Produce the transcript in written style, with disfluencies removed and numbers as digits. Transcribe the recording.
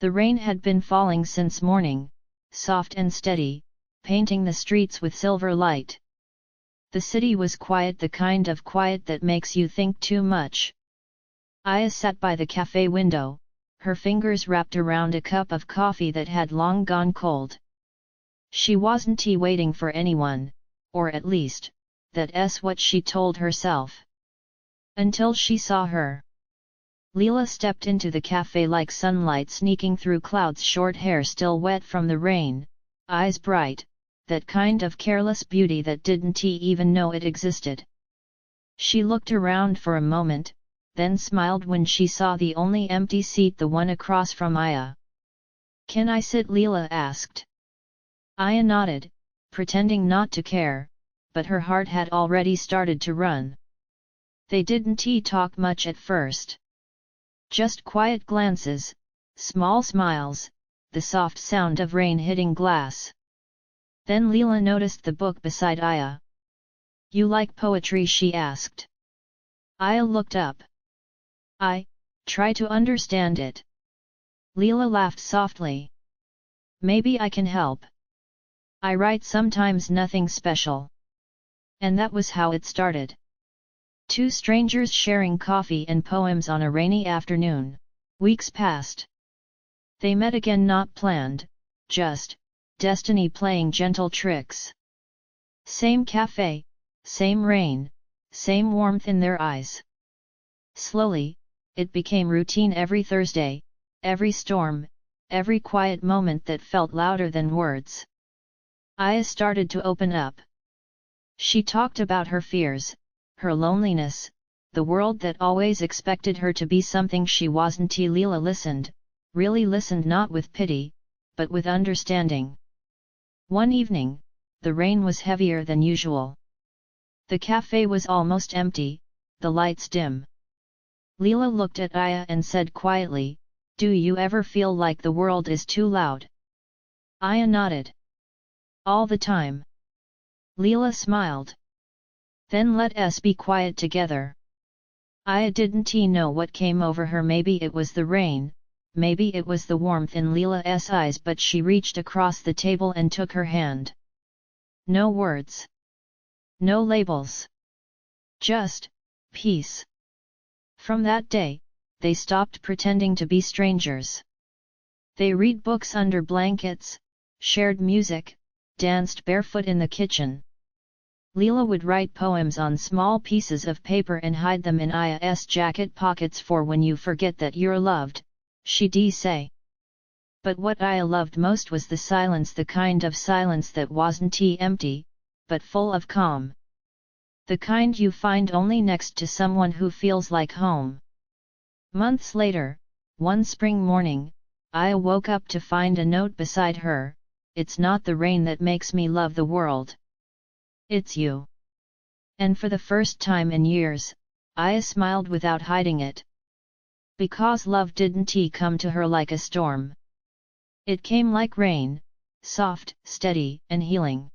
The rain had been falling since morning, soft and steady, painting the streets with silver light. The city was quiet, the kind of quiet that makes you think too much. Aya sat by the cafe window, her fingers wrapped around a cup of coffee that had long gone cold. She wasn't waiting for anyone, or at least, that's what she told herself. Until she saw her. Leela stepped into the cafe like sunlight sneaking through clouds, short hair still wet from the rain, eyes bright, that kind of careless beauty that didn't even know it existed. She looked around for a moment, then smiled when she saw the only empty seat, the one across from Aya. "Can I sit?" Leela asked. Aya nodded, pretending not to care, but her heart had already started to run. They didn't talk much at first. Just quiet glances, small smiles, the soft sound of rain hitting glass. Then Leela noticed the book beside Aya. "You like poetry?" she asked. Aya looked up. "I try to understand it." Leela laughed softly. "Maybe I can help. I write sometimes, nothing special." And that was how it started. Two strangers sharing coffee and poems on a rainy afternoon. Weeks passed. They met again, not planned, just destiny playing gentle tricks. Same cafe, same rain, same warmth in their eyes. Slowly, it became routine. Every Thursday, every storm, every quiet moment that felt louder than words. Aya started to open up. She talked about her fears, her loneliness, the world that always expected her to be something she wasn't. Leela listened, really listened, not with pity, but with understanding. One evening, the rain was heavier than usual. The cafe was almost empty, the lights dim. Leela looked at Aya and said quietly, "Do you ever feel like the world is too loud?" Aya nodded. "All the time." Leela smiled. "Then let us be quiet together." Aya didn't know what came over her. Maybe it was the rain, maybe it was the warmth in Leela's eyes, but she reached across the table and took her hand. No words. No labels. Just peace. From that day, they stopped pretending to be strangers. They read books under blankets, shared music, danced barefoot in the kitchen. Leela would write poems on small pieces of paper and hide them in Aya's jacket pockets for when you forget that you're loved, she'd say. But what Aya loved most was the silence, the kind of silence that wasn't empty, but full of calm. The kind you find only next to someone who feels like home. Months later, one spring morning, Aya woke up to find a note beside her. "It's not the rain that makes me love the world. It's you." And for the first time in years, Aya smiled without hiding it. Because love didn't come to her like a storm. It came like rain, soft, steady, and healing.